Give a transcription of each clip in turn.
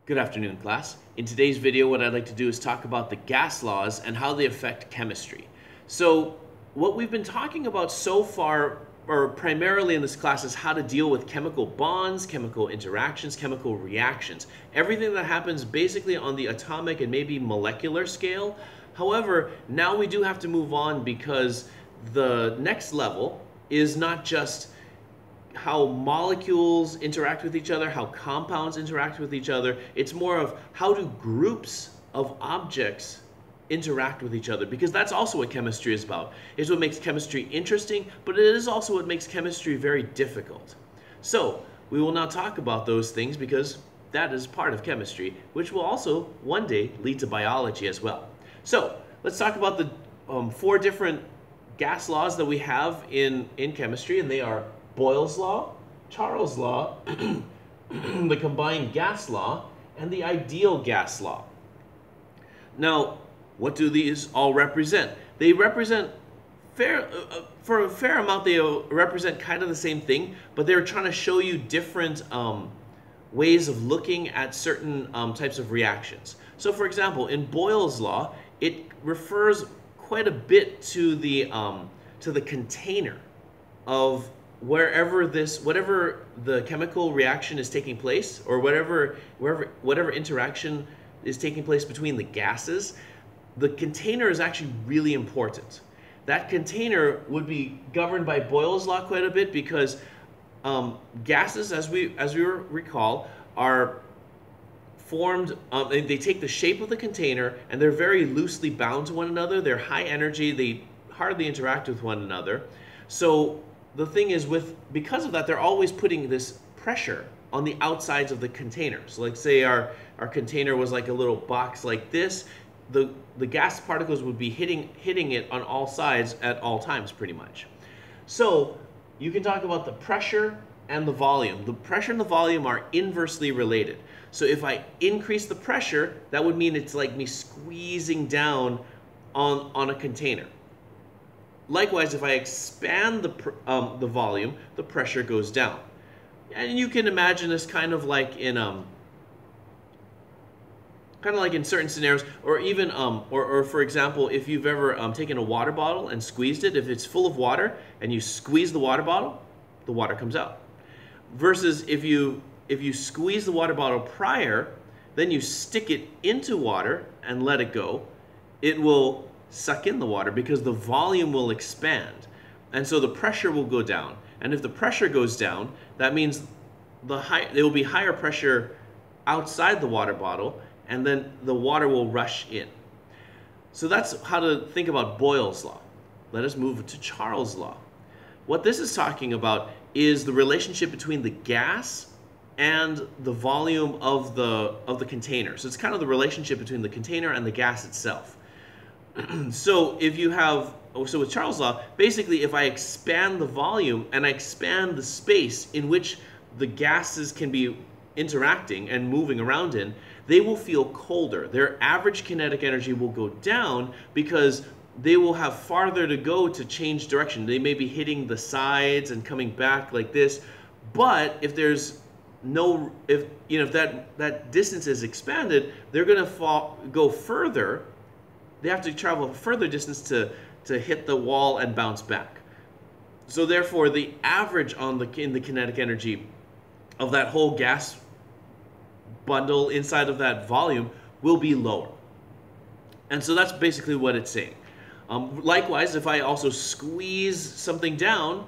Good afternoon, class. In today's video, what I'd like to do is talk about the gas laws and how they affect chemistry. So what we've been talking about so far, or primarily in this class, is how to deal with chemical bonds, chemical interactions, chemical reactions, everything that happens basically on the atomic and maybe molecular scale. However, now we do have to move on because the next level is not just how molecules interact with each other, how compounds interact with each other. It's more of how do groups of objects interact with each other, because that's also what chemistry is about. It's what makes chemistry interesting, but it is also what makes chemistry very difficult. So we will now talk about those things because that is part of chemistry, which will also one day lead to biology as well. So let's talk about the four different gas laws that we have in chemistry, and they are Boyle's law, Charles' law, the combined gas law, and the ideal gas law. Now, what do these all represent? They represent for a fair amount, they represent kind of the same thing, but they're trying to show you different ways of looking at certain types of reactions. So for example, in Boyle's law, it refers quite a bit to the container of whatever the chemical reaction is taking place, or whatever interaction is taking place between the gases. The container is actually really important. That container would be governed by Boyle's law quite a bit because gases, as we recall, are formed, they take the shape of the container and they're very loosely bound to one another. They're high energy, they hardly interact with one another. So the thing is, because of that, they're always putting this pressure on the outsides of the container. So like say our container was like a little box like this, the gas particles would be hitting it on all sides at all times pretty much. So you can talk about the pressure and the volume. The pressure and the volume are inversely related. So if I increase the pressure, that would mean it's like me squeezing down on a container. Likewise, if I expand the volume, the pressure goes down. And you can imagine this kind of like in certain scenarios, or even or for example, if you've ever taken a water bottle and squeezed it, if it's full of water and you squeeze the water bottle, the water comes out. Versus if you squeeze the water bottle prior, then you stick it into water and let it go, it will suck in the water because the volume will expand, and so the pressure will go down. And if the pressure goes down, that means there will be higher pressure outside the water bottle, and then the water will rush in. So that's how to think about Boyle's law. Let us move to Charles' law. What this is talking about is the relationship between the gas and the volume of the container. So it's kind of the relationship between the container and the gas itself. So with Charles' law, basically if I expand the volume and I expand the space in which the gases can be interacting and moving around in, they will feel colder. Their average kinetic energy will go down because they will have farther to go to change direction. They may be hitting the sides and coming back like this, but if there's if that distance is expanded, they're going to go further. They have to travel a further distance to hit the wall and bounce back. So therefore, the average in the kinetic energy of that whole gas bundle inside of that volume will be lower. And so that's basically what it's saying. Likewise, if I also squeeze something down,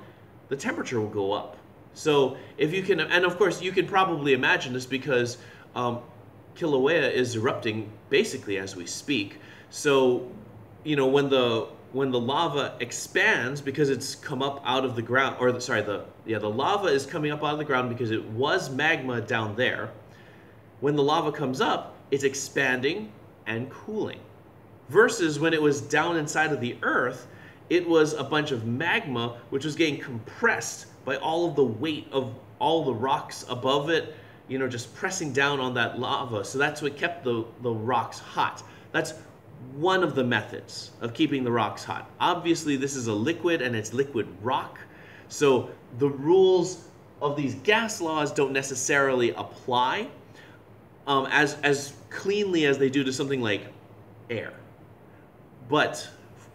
the temperature will go up. So if you can, and of course you can probably imagine this because Kilauea is erupting basically as we speak. So, when the lava expands because it's come up out of the ground, or the lava is coming up out of the ground because it was magma down there. When the lava comes up, it's expanding and cooling. Versus when it was down inside of the earth, it was a bunch of magma which was getting compressed by all of the weight of all the rocks above it, just pressing down on that lava. So that's what kept the rocks hot. That's one of the methods of keeping the rocks hot. Obviously, this is a liquid and it's liquid rock. So the rules of these gas laws don't necessarily apply. as cleanly as they do to something like air. But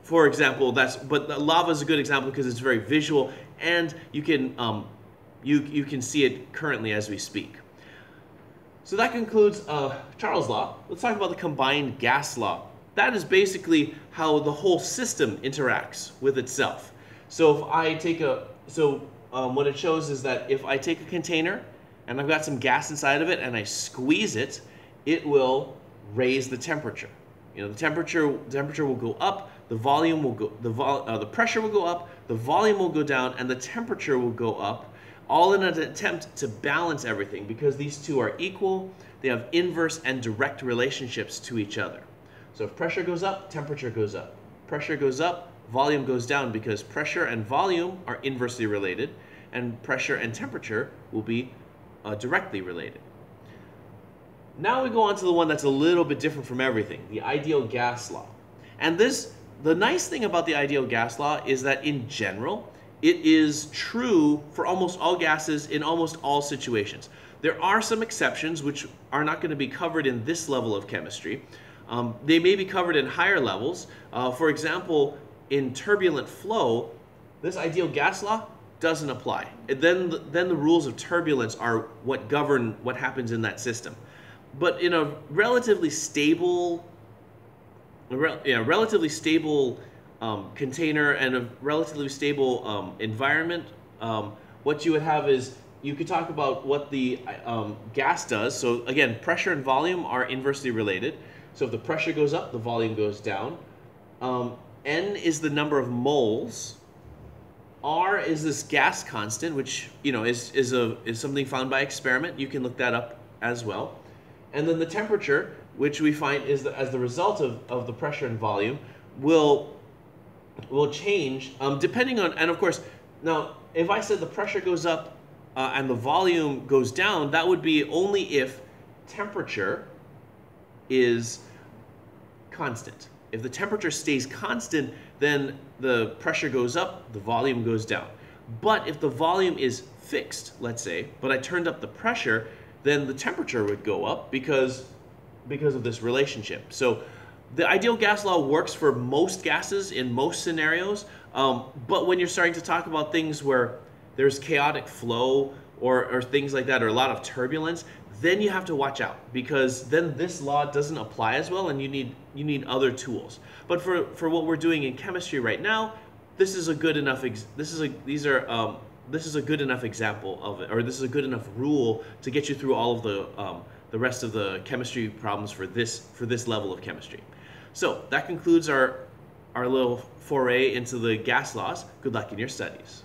for example, but lava is a good example because it's very visual, and you can see it currently as we speak. So that concludes Charles' law. Let's talk about the combined gas law. That is basically how the whole system interacts with itself. So if I take what it shows is that if I take a container and I've got some gas inside of it and I squeeze it, it will raise the temperature. The temperature will go up, the volume will go, the pressure will go up, the volume will go down, and the temperature will go up, all in an attempt to balance everything, because these two are equal. They have inverse and direct relationships to each other. So if pressure goes up, temperature goes up. Pressure goes up, volume goes down, because pressure and volume are inversely related, and pressure and temperature will be directly related. Now we go on to the one that's a little bit different from everything, the ideal gas law. And the nice thing about the ideal gas law is that in general, it is true for almost all gases in almost all situations. There are some exceptions which are not going to be covered in this level of chemistry. They may be covered in higher levels. For example, in turbulent flow, this ideal gas law doesn't apply. Then the rules of turbulence are what govern what happens in that system. But in a relatively stable container and a relatively stable environment, what you would have is you could talk about what the gas does. So again, pressure and volume are inversely related. So if the pressure goes up, the volume goes down. N is the number of moles. R is this gas constant, which is something found by experiment. You can look that up as well. And then the temperature, which we find is as the result of the pressure and volume, will change depending on, and of course, now if I said the pressure goes up and the volume goes down, that would be only if temperature is constant. If the temperature stays constant, then the pressure goes up, the volume goes down. But if the volume is fixed, let's say, but I turned up the pressure, then the temperature would go up because of this relationship. So the ideal gas law works for most gases in most scenarios, but when you're starting to talk about things where there's chaotic flow or things like that, or a lot of turbulence, then you have to watch out, because then this law doesn't apply as well, and you need other tools. But for what we're doing in chemistry right now, this is a good enough this is a good enough example of it, or this is a good enough rule to get you through all of the rest of the chemistry problems for this level of chemistry. So that concludes our little foray into the gas laws. Good luck in your studies.